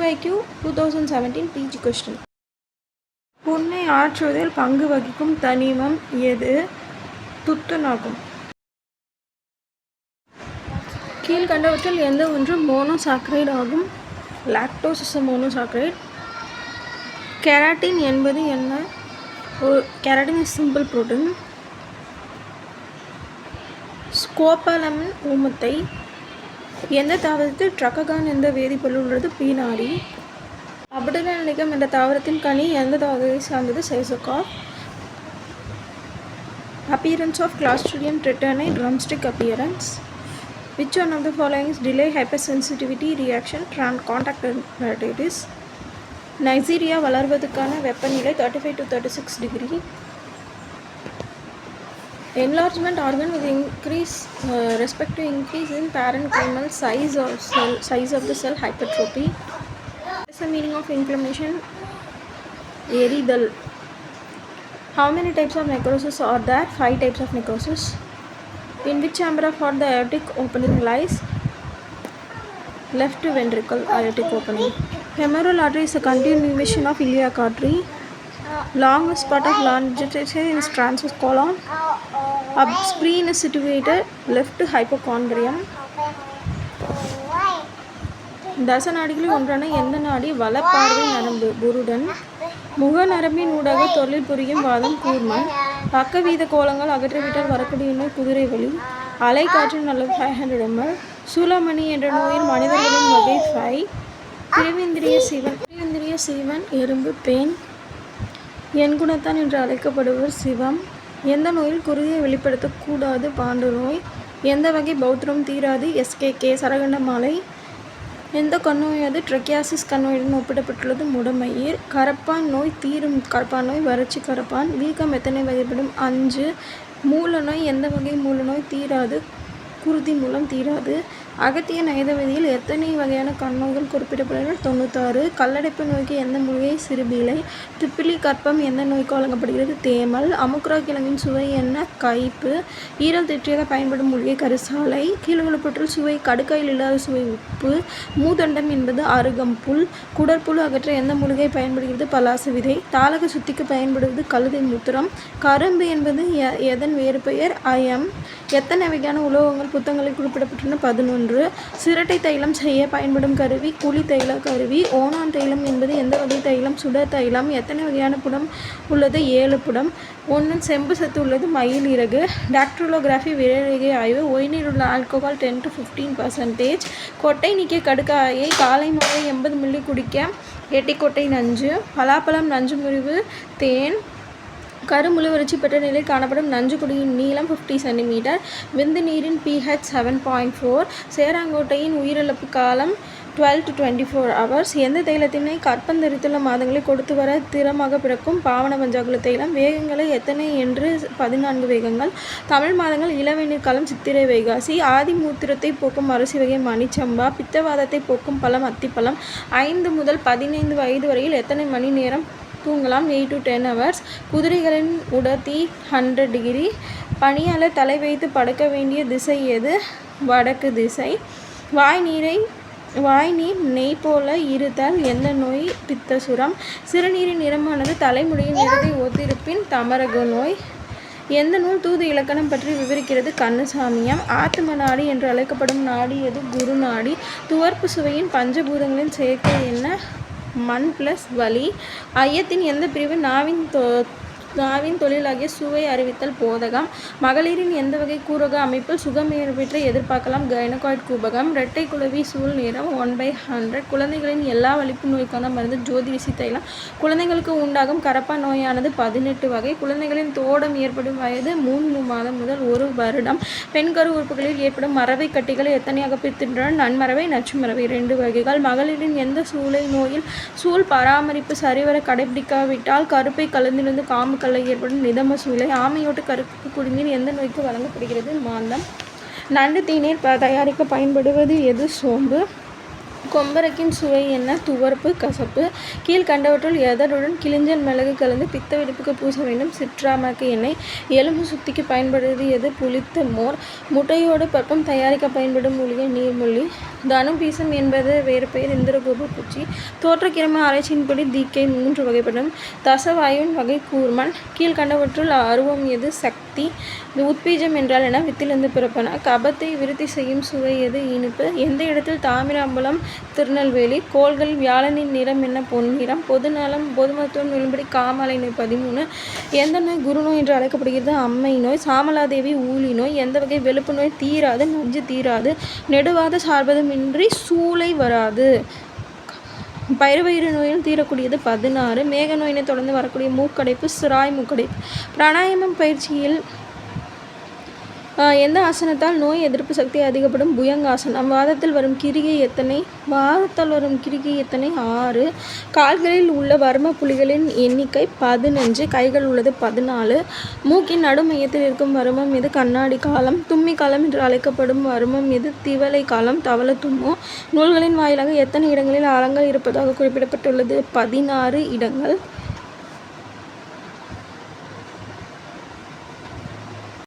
FYQ 2017 PG question. புண்ணை ஆற்றுவதில் பங்கு வகிக்கும் தனிமம் எது? துத்தநாகம். கீழ்கண்டவற்றில் எந்த ஒன்று மோனோசாக்கரைடு ஆகும்? Lactose is monosaccharide. கெராட்டின் என்பது என்ன? Keratin is simple protein. Scopolamine ஊமத்தை. எந்த தாவரத்தில் ட்ரக்ககான் என்ற வேதிப்பொருள் உள்ளது? பீனாரி. அபடரலிகம் என்ற தாவரத்தின் கனி எந்த தாவரத்தை சார்ந்தது? சைசோகாப். Appearance of Clostridium tetani drumstick appearance. Which one of the following is delay hypersensitivity reaction contact dermatitis? Nigeria வளர்வதற்கான வெப்பநிலை 35 to 36 degree. Enlargement organ with increase respect to increase in parenchymal size of the cell hypertrophy. What is the meaning of inflammation? Erythal. How many types of necrosis are there? 5 types of necrosis. In which chamber of heart the aortic opening lies? Left ventricle aortic opening. Femoral artery is a continuation of iliac artery. Longest part of longitudinal is transverse colon. Spleen is situated left hypochondrium. தச நாடிகளில் ஒன்றான எந்த நாடி? வலப்பார்வை நரம்பு புருடன். முக நரம்பின் ஊடாக தொழில் புரியும் வாதம் கூர்மன். பக்கவீத கோலங்கள் அகற்றிவிட்டால் வரக்கூடிய நோய் குதிரை வலி. அலைக்காற்றின் அளவு 500 ml. சூலமணி என்ற நோயில் மனிதர்களின் வகை 5. திருவிந்திரிய சீவன் எறும்பு பேன். எண்குணத்தான் என்று அழைக்கப்படுவர் சிவம். எந்த நோயில் குருதியை வெளிப்படுத்தக்கூடாது? பாண்டு நோய். எந்த வகை பௌத்திரம் தீராது? SKK சரகண்ட மாலை. எந்த கண்ணோய் அது? ட்ரெக்கியாசிஸ் கண்ணோயுடன் ஒப்பிடப்பட்டுள்ளது? முடமயிர். கரப்பான் நோய் தீரும் கரப்பான் நோய் வறட்சி கரப்பான். வீக்கம் எத்தனை வகைப்படும்? 5. மூல நோய் எந்த வகை மூல நோய் தீராது? குருதி மூலம் தீராது. அகத்திய நைதவதியில் எத்தனை வகையான கண்ணோய்கள் குறிப்பிடப்படுகின்றன? 96. கல்லடைப்பு நோய்க்கு எந்த மூலிகை? சிறுபீளை. திப்பிலி கற்பம் எந்த நோய்க்கு வழங்கப்படுகிறது? தேமல். அமுக்குரா கிழங்கின் சுவை என்ன? கைப்பு. ஈரல் தெற்றியாக பயன்படும் மூலிகை? கரிசாலை. கீழ்கண்டவற்றில் சுவை கடுக்காயில் இல்லாத சுவை உப்பு. மூதண்டம் என்பது அருகம்புல். குடற்புழு அகற்ற எந்த மூலிகை பயன்படுகிறது? பலாச விதை. தாளக சுத்திக்கு பயன்படுவது? கழுதை மூத்திரம். கரும்பு என்பது எதன் வேறு பெயர்? அயம். எத்தனை வகையான உலோகங்கள் புத்தகங்களில் குறிப்பிடப்பட்டுள்ளன? 11. சிரட்டை தைலம் செய்ய பயன்படும் கருவி? குழி தைல கருவி. ஓணான் தைலம் என்பது எந்த வகை தைலம்? சுடர் தைலம். எத்தனை வகையான புடம் உள்ளது? 7 புடம். 1 செம்பு சத்து உள்ளது? மயில் இறகு. டாக்டிலோகிராஃபி விரலிகை ஆய்வு. ஒயினில் உள்ள ஆல்கோஹால் 10 to 15%. கொட்டை நீக்கிய கடுக்காயை காலை மாலை 80 மில்லி குடிக்க. எட்டிக்கொட்டை நஞ்சு. பலாப்பழம் நஞ்சு முறிவு. தேன். கருமுழு வறட்சி பெற்ற நிலை காணப்படும் நஞ்சு குடியின் நீளம் 50 cm. விந்து நீரின் pH 7.4. சேராங்கோட்டையின் உயிரிழப்பு காலம் 12 to 24 hours. எந்த தைலத்தினை கற்பந்தரித்துள்ள மாதங்களை கொடுத்து வர திறமாக பிறக்கும்? பாவன பஞ்சாகுல தைலம். வேகங்களை எத்தனை என்று? 14 வேகங்கள். தமிழ் மாதங்கள் இளவேநீர் காலம் சித்திரை வைகாசி. ஆதி மூத்திரத்தை போக்கும் அரிசி வகை மணிச்சம்பா. பித்தவாதத்தை போக்கும் பழம் அத்திப்பழம். 5 முதல் 15 வயது வரையில் எத்தனை மணி நேரம் தூங்கலாம்? 8 to 10 hours. குதிரைகளின் உடற்தீ 100 degree. பணியாளர் தலை வைத்து படுக்க வேண்டிய திசை எது? வடக்கு திசை. வாய்நீர் நெய் போல இருத்தல் எந்த நோய்? பித்தசுரம். சிறுநீரின் நிறமானது தலைமுடியின் நிறத்தை ஒத்திருப்பின் தமரக நோய். எந்த நூல் தூது இலக்கணம் பற்றி விவரிக்கிறது? கண்ணசாமியம். ஆத்ம நாடி என்று அழைக்கப்படும் நாடி எது? குரு நாடி. துவர்ப்பு சுவையின் பஞ்சபூதங்களின் சேர்க்கை என்ன? மண் + வலி. ஐயத்தின் எந்த பிரிவு? நாவின் தொழிலாகிய சுவை அறிவித்தல் போதகம். மகளிரின் எந்த வகை கூரக அமைப்பில் சுகமேற்பற்றை எதிர்பார்க்கலாம்? கைனகாய்ட் கூபகம். இரட்டை குளவி சூழ் நிறம் 1/100. குழந்தைகளின் எல்லா வலிப்பு நோய்க்கான மருந்து? ஜோதிவிசி தைலம். குழந்தைகளுக்கு உண்டாகும் கரப்பான் நோயானது 18 வகை. குழந்தைகளின் தோடம் ஏற்படும் வயது 3 மாதம் முதல் 1 வருடம். பெண்கரு உறுப்புகளில் ஏற்படும் மறவை கட்டிகளை எத்தனையாக பிரிக்கின்றன? நன்மறவை நச்சுமறவை 2 வகைகள். மகளிரின் எந்த சூளை நோயில் சூழ் பராமரிப்பு சரிவர கடைபிடிக்காவிட்டால் கருப்பை கலந்திருந்து காம்பு கல்லை ஏற்படும்? நிதம சூளை. ஆமையோட்டு கருப்பு குடிநீர் எந்த நோய்க்கு வழங்கப்படுகிறது? மாந்தம். நண்டு தீநீர் தயாரிக்க பயன்படுவது எது? சோம்பு. கொம்பரக்கின் சுவை என்ன? துவர்ப்பு, கசப்பு. கீழ்கண்டவற்றுள் எதனுடன் கிளிஞ்சல் மிளகு கலந்து பித்த வெடிப்புக்கு பூச வேண்டும்? சிட்ராமேக்கு எண்ணெய். எலும்பு சுத்திக்கு பயன்படுவது எது? புளித்த மோர். முட்டையோடு பற்பம் தயாரிக்க பயன்படும் மூலிகை நீர்மூலி. தனுபீசம் என்பது வேறு பெயர் இந்திரகோப பூச்சி. தோற்றக்கிரம ஆராய்ச்சியின்படி தீக்கை 3 வகைப்படும். தசவாயுவின் வகை கூர்மன். கீழ்கண்டவற்றுள் அருவம் எது? சக்தி. உத்பீஜம் என்றால் என்ன? வித்திலிருந்து பிறப்பன. கபத்தை விருத்தி செய்யும் சுவை எது? இனிப்பு. எந்த இடத்தில் தாமிர அம்பலம்? திருநெல்வேலி. கோள்கள் வியாழனின் நிறம் என்ன? பொன்னிறம். பொதுநலம் பொது மருத்துவம் நூலின்படி காமாலை நோய் 13. எந்த நோய் குருநோய் என்று அழைக்கப்படுகிறது? அம்மை நோய். சாமலாதேவி ஊழி நோய். எந்த வகை வெளுப்பு நோய்? தீராது. நஞ்சு தீராது. நெடுவாத சார்பதமின்றி சூளை வராது. பயிறுவயிறு நோயில் தீரக்கூடியது 16. மேக நோயினை தொடர்ந்து வரக்கூடிய மூக்கடைப்பு சிராய் மூக்கடைப்பு. பிராணாயாமம் பயிற்சியில் எந்த ஆசனத்தால் நோய் எதிர்ப்பு சக்தி அதிகப்படும்? புயங்காசனம். வாதத்தில் வரும் கிரிகை எத்தனை? 6. கால்களில் உள்ள வர்ம புள்ளிகளின் எண்ணிக்கை 15. கைகள் உள்ளது 14. மூக்கின் நடு மையத்தில் இருக்கும் வருமம் எது? கண்ணாடி காலம். தும்மி காலம் என்று அழைக்கப்படும் வருமம் எது? திவலை காலம். தவள தும்மு. நூல்களின் வாயிலாக எத்தனை இடங்களில் அலங்கள் இருப்பதாக குறிப்பிடப்பட்டுள்ளது? 16 இடங்கள்.